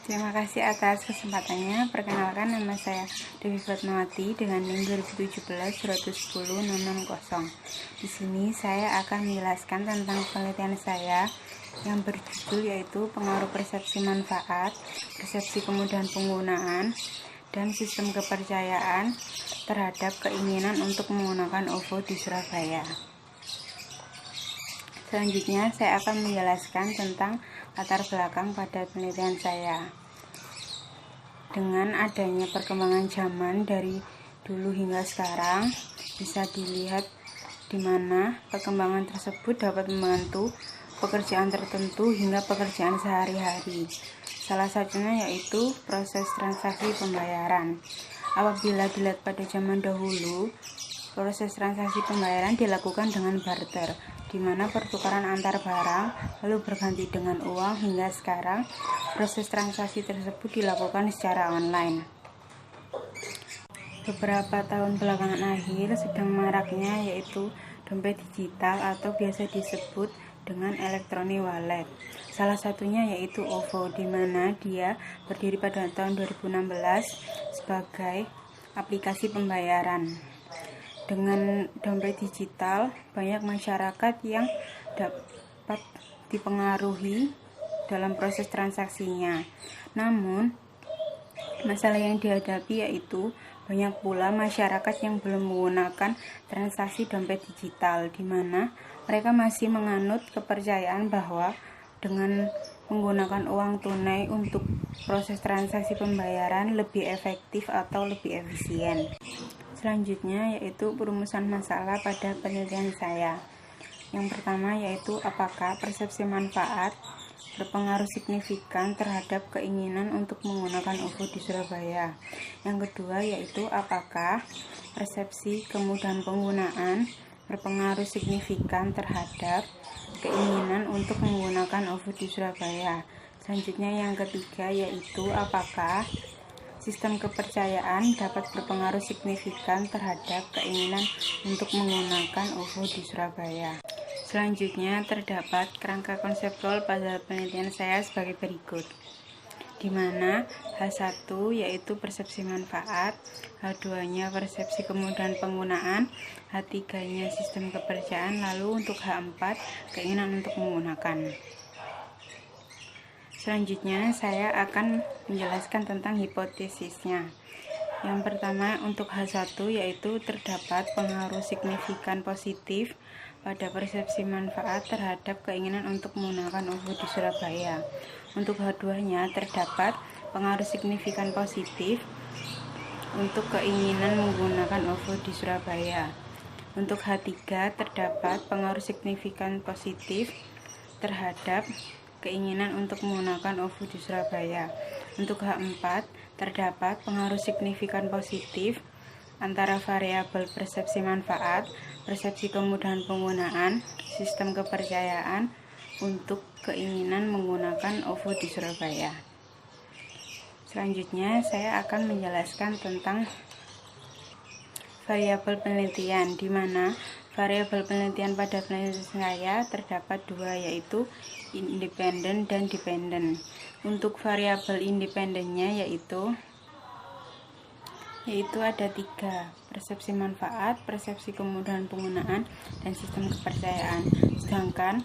Terima kasih atas kesempatannya. Perkenalkan, nama saya Devi Fatmawati dengan NIM 2017-110-660. Di sini saya akan menjelaskan tentang penelitian saya yang berjudul yaitu pengaruh persepsi manfaat, persepsi kemudahan penggunaan, dan sistem kepercayaan terhadap keinginan untuk menggunakan OVO di Surabaya. Selanjutnya, saya akan menjelaskan tentang latar belakang pada penelitian saya. Dengan adanya perkembangan zaman dari dulu hingga sekarang, bisa dilihat di mana perkembangan tersebut dapat membantu pekerjaan tertentu hingga pekerjaan sehari-hari. Salah satunya yaitu proses transaksi pembayaran. Apabila dilihat pada zaman dahulu, proses transaksi pembayaran dilakukan dengan barter, di mana pertukaran antar barang lalu berganti dengan uang, hingga sekarang proses transaksi tersebut dilakukan secara online. Beberapa tahun belakangan akhir sedang maraknya yaitu dompet digital atau biasa disebut dengan electronic wallet. Salah satunya yaitu OVO, di mana dia berdiri pada tahun 2016 sebagai aplikasi pembayaran. Dengan dompet digital, banyak masyarakat yang dapat dipengaruhi dalam proses transaksinya. Namun, masalah yang dihadapi yaitu banyak pula masyarakat yang belum menggunakan transaksi dompet digital, di mana mereka masih menganut kepercayaan bahwa dengan menggunakan uang tunai untuk proses transaksi pembayaran lebih efektif atau lebih efisien. Selanjutnya yaitu perumusan masalah pada penelitian saya. Yang pertama yaitu apakah persepsi manfaat berpengaruh signifikan terhadap keinginan untuk menggunakan OVO di Surabaya. Yang kedua yaitu apakah persepsi kemudahan penggunaan berpengaruh signifikan terhadap keinginan untuk menggunakan OVO di Surabaya. Selanjutnya yang ketiga yaitu apakah sistem kepercayaan dapat berpengaruh signifikan terhadap keinginan untuk menggunakan OVO di Surabaya. Selanjutnya terdapat kerangka konseptual pada penelitian saya sebagai berikut, di mana H1 yaitu persepsi manfaat, H2-nya persepsi kemudahan penggunaan, H3-nya sistem kepercayaan, lalu untuk H4 keinginan untuk menggunakan. Selanjutnya saya akan menjelaskan tentang hipotesisnya. Yang pertama untuk H1 yaitu terdapat pengaruh signifikan positif pada persepsi manfaat terhadap keinginan untuk menggunakan OVO di Surabaya. Untuk H2-nya terdapat pengaruh signifikan positif untuk keinginan menggunakan OVO di Surabaya. Untuk H3 terdapat pengaruh signifikan positif terhadap keinginan untuk menggunakan OVO di Surabaya. Untuk H4 terdapat pengaruh signifikan positif antara variabel persepsi manfaat, persepsi kemudahan penggunaan, sistem kepercayaan untuk keinginan menggunakan OVO di Surabaya. Selanjutnya saya akan menjelaskan tentang variabel penelitian, di mana variabel penelitian pada penelitian saya terdapat dua, yaitu independen dan dependen. Untuk variabel independennya yaitu ada tiga: persepsi manfaat, persepsi kemudahan penggunaan, dan sistem kepercayaan. Sedangkan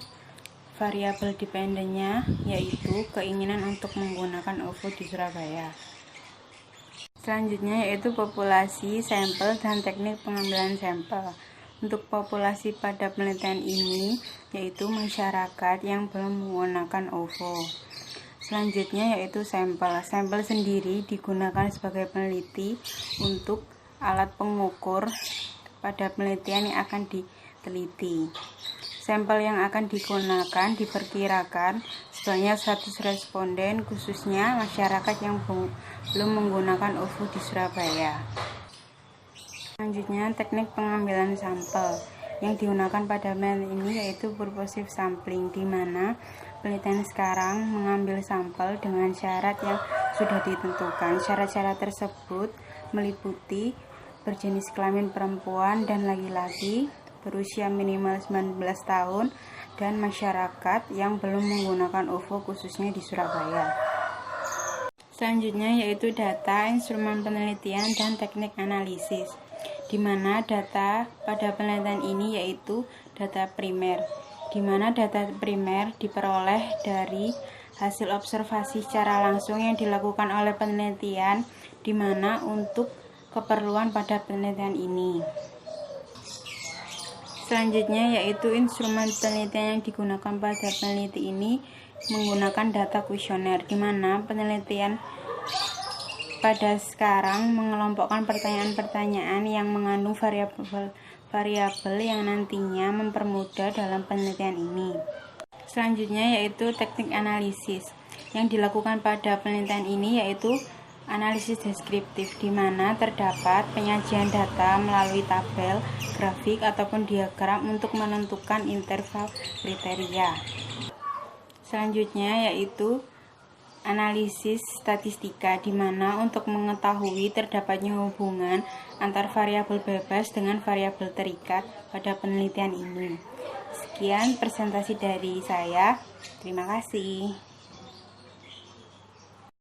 variabel dependennya yaitu keinginan untuk menggunakan OVO di Surabaya. Selanjutnya yaitu populasi, sampel, dan teknik pengambilan sampel. Untuk populasi pada penelitian ini yaitu masyarakat yang belum menggunakan OVO. Selanjutnya yaitu sampel. Sampel sendiri digunakan sebagai peneliti untuk alat pengukur pada penelitian yang akan diteliti. Sampel yang akan digunakan diperkirakan sebanyak 100 responden, khususnya masyarakat yang belum menggunakan OVO di Surabaya. Selanjutnya teknik pengambilan sampel. Yang digunakan pada penelitian ini yaitu purposive sampling, di mana penelitian sekarang mengambil sampel dengan syarat yang sudah ditentukan. Syarat-syarat tersebut meliputi berjenis kelamin perempuan dan laki-laki, berusia minimal 19 tahun, dan masyarakat yang belum menggunakan OVO khususnya di Surabaya. Selanjutnya yaitu data, instrumen penelitian, dan teknik analisis, di mana data pada penelitian ini yaitu data primer, di mana data primer diperoleh dari hasil observasi secara langsung yang dilakukan oleh penelitian, di mana untuk keperluan pada penelitian ini. Selanjutnya yaitu instrumen penelitian yang digunakan pada peneliti ini menggunakan data kuesioner, di mana penelitian pada sekarang mengelompokkan pertanyaan-pertanyaan yang mengandung variabel yang nantinya mempermudah dalam penelitian ini. Selanjutnya yaitu teknik analisis yang dilakukan pada penelitian ini yaitu analisis deskriptif, di mana terdapat penyajian data melalui tabel, grafik, ataupun diagram untuk menentukan interval kriteria. Selanjutnya yaitu analisis statistika, di mana untuk mengetahui terdapatnya hubungan antar variabel bebas dengan variabel terikat pada penelitian ini. Sekian presentasi dari saya. Terima kasih.